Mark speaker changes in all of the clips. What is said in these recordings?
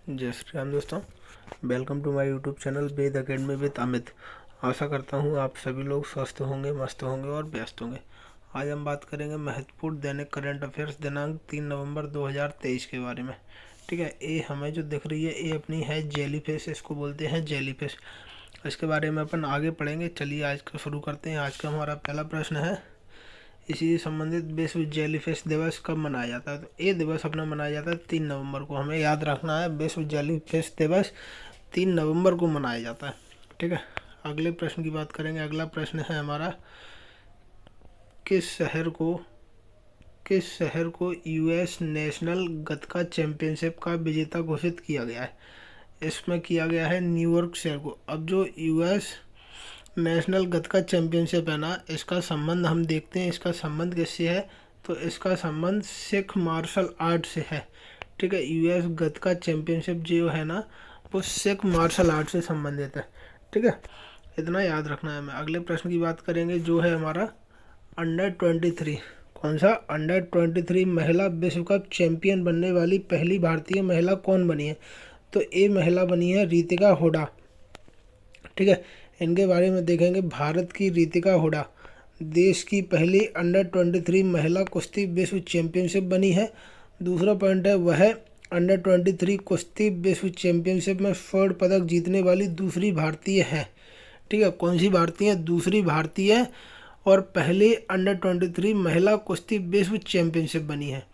Speaker 1: जय श्री राम दोस्तों, welcome to my YouTube channel Ved academy with Amit. आशा करता हूँ आप सभी लोग स्वस्थ होंगे, मस्त होंगे और व्यस्त होंगे। आज हम बात करेंगे महत्वपूर्ण दैनिक करंट अफेयर्स दिनांक 3 नवंबर 2023 के बारे में। ठीक है, ये हमें जो दिख रही है ये अपनी है जेलीफिश, इसको बोलते हैं जेलीफिश। इसके बारे में अपन आगे पढ़ेंगे। चलिए आज का शुरू करते हैं। आज का हमारा पहला प्रश्न है, इसी से संबंधित विश्व जेलीफिश दिवस कब मनाया जाता है? तो ये दिवस अपना मनाया जाता है 3 नवंबर को। हमें याद रखना है, विश्व जेलीफिश दिवस 3 नवंबर को मनाया जाता है। ठीक है, अगले प्रश्न की बात करेंगे। अगला प्रश्न है हमारा, किस शहर को यूएस नेशनल गतका चैंपियनशिप का विजेता घोषित किया गया है? इसमें किया गया है न्यूयॉर्क शहर को। अब जो यूएस नेशनल गतका चैंपियनशिप है ना, इसका संबंध हम देखते हैं। इसका संबंध किससे है? तो इसका संबंध सिख मार्शल आर्ट से है। ठीक है, यूएस गतका चैंपियनशिप जो है ना, वो सिख मार्शल आर्ट से संबंधित है। ठीक है, इतना याद रखना है हमें। अगले प्रश्न की बात करेंगे जो है हमारा अंडर-23। कौन सा? अंडर-23 महिला विश्व कप चैंपियन बनने वाली पहली भारतीय महिला कौन बनी है? तो ये महिला बनी है रितिका हुडा। ठीक है, इनके बारे में देखेंगे। भारत की रितिका हुडा देश की पहली अंडर-23 महिला कुश्ती विश्व चैंपियनशिप बनी है। दूसरा पॉइंट है, वह अंडर-23 कुश्ती विश्व चैंपियनशिप में स्वर्ण पदक जीतने वाली दूसरी भारतीय है। ठीक है, कौन सी भारतीय? दूसरी भारतीय और पहली अंडर-23 महिला कुश्ती विश्व चैंपियनशिप बनी है।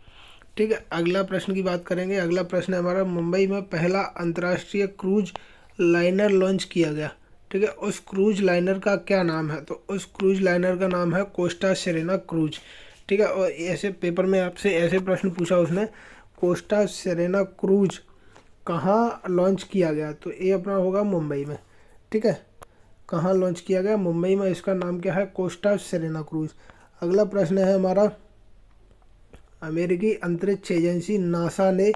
Speaker 1: ठीक है, अगला प्रश्न की बात करेंगे। अगला प्रश्न है हमारा, मुंबई में पहला अंतर्राष्ट्रीय क्रूज लाइनर लॉन्च किया गया। ठीक है, उस क्रूज लाइनर का क्या नाम है? तो उस क्रूज लाइनर का नाम है कोस्टा सेरेना क्रूज। ठीक है, और ऐसे पेपर में आपसे ऐसे प्रश्न पूछा उसने, कोस्टा सेरेना क्रूज कहाँ लॉन्च किया गया? तो ये अपना होगा मुंबई में। ठीक है, कहाँ लॉन्च किया गया? मुंबई में। इसका नाम क्या है? Costa Serena cruise. अगला प्रश्न है हमारा, अमेरिकी अंतरिक्ष एजेंसी नासा ने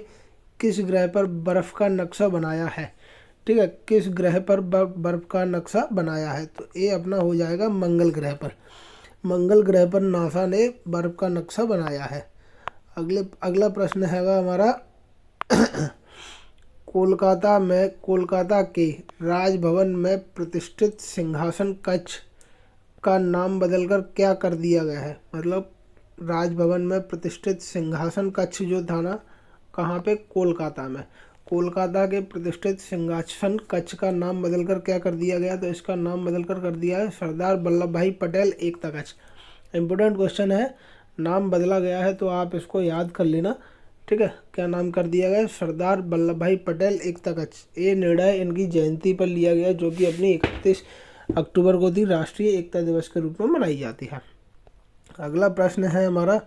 Speaker 1: किस ग्रह पर बर्फ का नक्शा बनाया है? ठीक है, किस ग्रह पर बर्फ का नक्शा बनाया है? तो ये अपना हो जाएगा मंगल ग्रह पर। मंगल ग्रह पर नासा ने बर्फ का नक्शा बनाया है। अगला प्रश्न हैगा हमारा, कोलकाता के राजभवन में प्रतिष्ठित सिंहासन कक्ष का नाम बदलकर क्या कर दिया गया है? मतलब राजभवन में प्रतिष्ठित सिंहासन कक्ष जो था ना, कहाँ पे? कोलकाता में। कोलकाता के प्रतिष्ठित सिंहासन कक्ष का नाम बदलकर क्या कर दिया गया? तो इसका नाम बदलकर कर दिया है सरदार वल्लभ भाई पटेल एकता कक्ष। इम्पोर्टेंट क्वेश्चन है, नाम बदला गया है तो आप इसको याद कर लेना। ठीक है, क्या नाम कर दिया गया? सरदार वल्लभ भाई पटेल एकता कक्ष। ये निर्णय इनकी जयंती पर लिया गया, जो कि अपनी 31 अक्टूबर को थी, राष्ट्रीय एकता दिवस के रूप में मनाई जाती है। अगला प्रश्न है हमारा,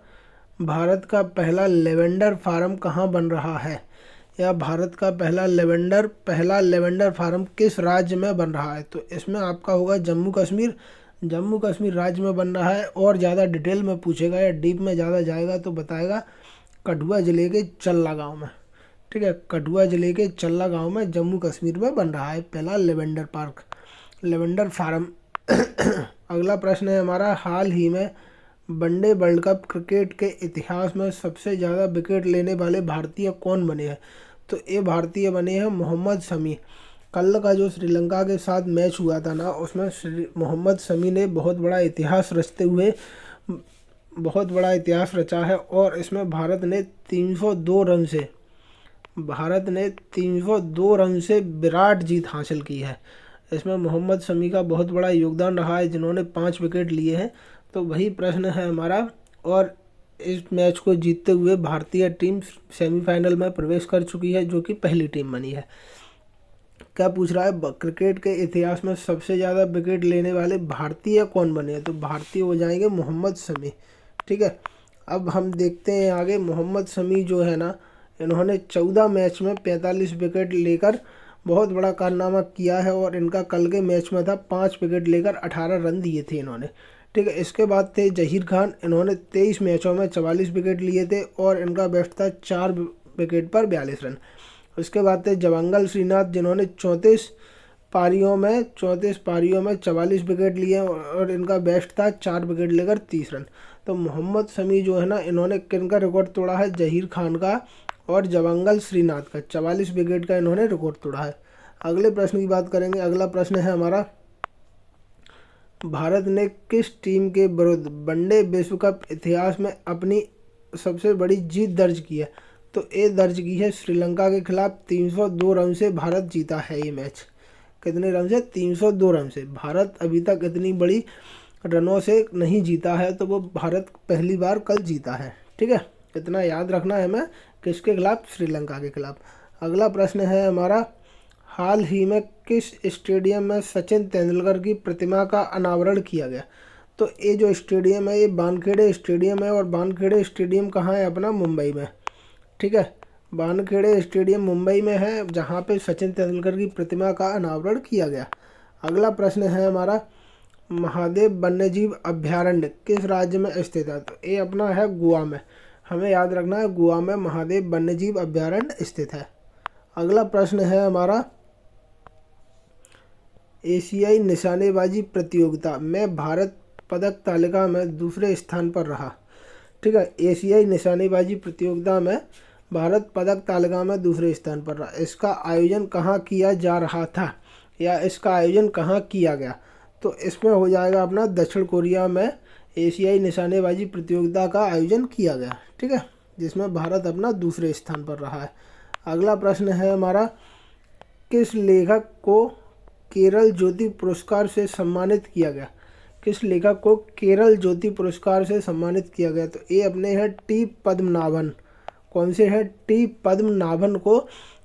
Speaker 1: भारत का पहला लेवेंडर फार्म कहाँ बन रहा है? या भारत का पहला लेवेंडर फार्म किस राज्य में बन रहा है? तो इसमें आपका होगा जम्मू कश्मीर राज्य में बन रहा है। और ज़्यादा डिटेल में पूछेगा या डीप में ज़्यादा जाएगा तो बताएगा कठुआ ज़िले के चल्ला गांव में। ठीक है, कठुआ ज़िले के चल्ला गांव में जम्मू कश्मीर में बन रहा है पहला लेवेंडर फार्म। अगला प्रश्न है हमारा, हाल ही में वनडे वर्ल्ड कप क्रिकेट के इतिहास में सबसे ज़्यादा विकेट लेने वाले भारतीय कौन बने हैं? तो ये भारतीय बने हैं मोहम्मद शमी। कल का जो श्रीलंका के साथ मैच हुआ था ना, उसमें मोहम्मद शमी ने बहुत बड़ा इतिहास रचा है। और इसमें भारत ने 302 रन से विराट जीत हासिल की है। इसमें मोहम्मद शमी का बहुत बड़ा योगदान रहा है, जिन्होंने 5 विकेट लिए हैं। तो वही प्रश्न है हमारा, और इस मैच को जीतते हुए भारतीय टीम सेमीफाइनल में प्रवेश कर चुकी है, जो कि पहली टीम बनी है। क्या पूछ रहा है? क्रिकेट के इतिहास में सबसे ज़्यादा विकेट लेने वाले भारतीय कौन बने हैं? तो भारतीय हो जाएंगे मोहम्मद शमी। ठीक है, अब हम देखते हैं आगे। मोहम्मद शमी जो है ना, इन्होंने 14 मैच में 45 विकेट लेकर बहुत बड़ा कारनामा किया है। और इनका कल के मैच में था 5 विकेट लेकर 18 रन दिए थे इन्होंने। ठीक है, इसके बाद थे जहीर खान, इन्होंने 23 मैचों में 44 विकेट लिए थे और इनका बेस्ट था 4 विकेट पर 42 रन। उसके बाद थे जवांगल श्रीनाथ, जिन्होंने 34 पारियों में 44 विकेट लिए और इनका बेस्ट था 4 विकेट लेकर 30 रन। तो मोहम्मद शमी जो है ना, इन्होंने किनका रिकॉर्ड तोड़ा है? जहीर खान का और जवांगल श्रीनाथ का 44 विकेट का इन्होंने रिकॉर्ड तोड़ा है। अगले प्रश्न की बात करेंगे। अगला प्रश्न है हमारा, भारत ने किस टीम के विरुद्ध वनडे विश्व कप इतिहास में अपनी सबसे बड़ी जीत दर्ज की है? तो ये दर्ज की है श्रीलंका के खिलाफ। 302 रन से भारत जीता है ये मैच। कितने रन से? 302 रन से। भारत अभी तक इतनी बड़ी रनों से नहीं जीता है, तो वो भारत पहली बार कल जीता है। ठीक है, इतना याद रखना है हमें। किसके खिलाफ? श्रीलंका के खिलाफ। अगला प्रश्न है हमारा, हाल ही में किस स्टेडियम में सचिन तेंदुलकर की प्रतिमा का अनावरण किया गया? तो ये जो स्टेडियम है ये वानखेड़े स्टेडियम है, और वानखेड़े स्टेडियम कहाँ है? अपना मुंबई में। ठीक है, वानखेड़े स्टेडियम मुंबई में है, जहाँ पे सचिन तेंदुलकर की प्रतिमा का अनावरण किया गया। अगला प्रश्न है हमारा, महादेव वन्यजीव अभ्यारण्य किस राज्य में स्थित है? तो ये अपना है गोवा में। हमें याद रखना है, गोवा में महादेव वन्यजीव अभ्यारण्य स्थित है। अगला प्रश्न है हमारा, एशियाई निशानेबाजी प्रतियोगिता में भारत पदक तालिका में दूसरे स्थान पर रहा। ठीक है, एशियाई निशानेबाजी प्रतियोगिता में भारत पदक तालिका में दूसरे स्थान पर रहा। इसका आयोजन कहाँ किया जा रहा था, या इसका आयोजन कहाँ किया गया? तो इसमें हो जाएगा अपना दक्षिण कोरिया में एशियाई निशानेबाजी प्रतियोगिता का आयोजन किया गया। ठीक है, जिसमें भारत अपना दूसरे स्थान पर रहा है। अगला प्रश्न है हमारा, किस लेखक को केरल ज्योति पुरस्कार से सम्मानित किया गया? किस लेखक को केरल ज्योति पुरस्कार से सम्मानित किया गया? तो ये अपने हैं टी पद्मनाभन। कौन से हैं? टी पद्मनाभन को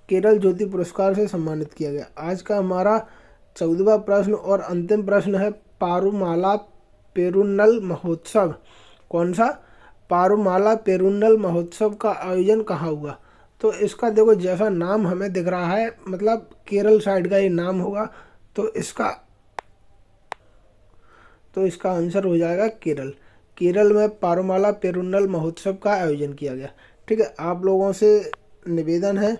Speaker 1: केरल ज्योति पुरस्कार से सम्मानित किया गया। आज का हमारा 14वां प्रश्न और अंतिम प्रश्न है, पारुमाला पेरुन्नल महोत्सव। कौन सा? पारुमाला पेरुन्नल महोत्सव का आयोजन कहाँ हुआ? तो इसका देखो, जैसा नाम हमें दिख रहा है, मतलब केरल साइड का ये नाम होगा, तो इसका आंसर हो जाएगा केरल। केरल में पारुमाला पेरुन्नल महोत्सव का आयोजन किया गया। ठीक है, आप लोगों से निवेदन है,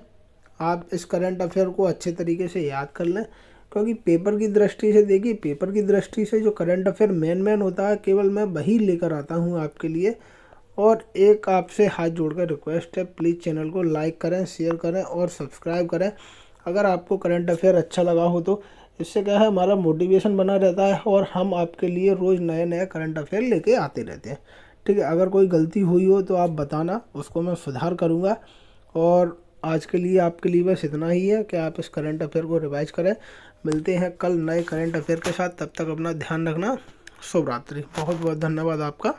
Speaker 1: आप इस करंट अफेयर को अच्छे तरीके से याद कर लें, क्योंकि पेपर की दृष्टि से देखिए, पेपर की दृष्टि से जो करंट अफेयर मेन होता है, केवल मैं वही लेकर आता हूँ आपके लिए। और एक आपसे हाथ जोड़कर रिक्वेस्ट है, प्लीज़ चैनल को लाइक करें, शेयर करें और सब्सक्राइब करें अगर आपको करंट अफेयर अच्छा लगा हो तो। इससे क्या है, हमारा मोटिवेशन बना रहता है और हम आपके लिए रोज़ नए नए करंट अफेयर लेके आते रहते हैं। ठीक है, अगर कोई गलती हुई हो तो आप बताना, उसको मैं सुधार करूँगा। और आज के लिए आपके लिए बस इतना ही है कि आप इस करंट अफेयर को रिवाइज करें। मिलते हैं कल नए करंट अफेयर के साथ, तब तक अपना ध्यान रखना। शुभ रात्रि। बहुत बहुत धन्यवाद आपका।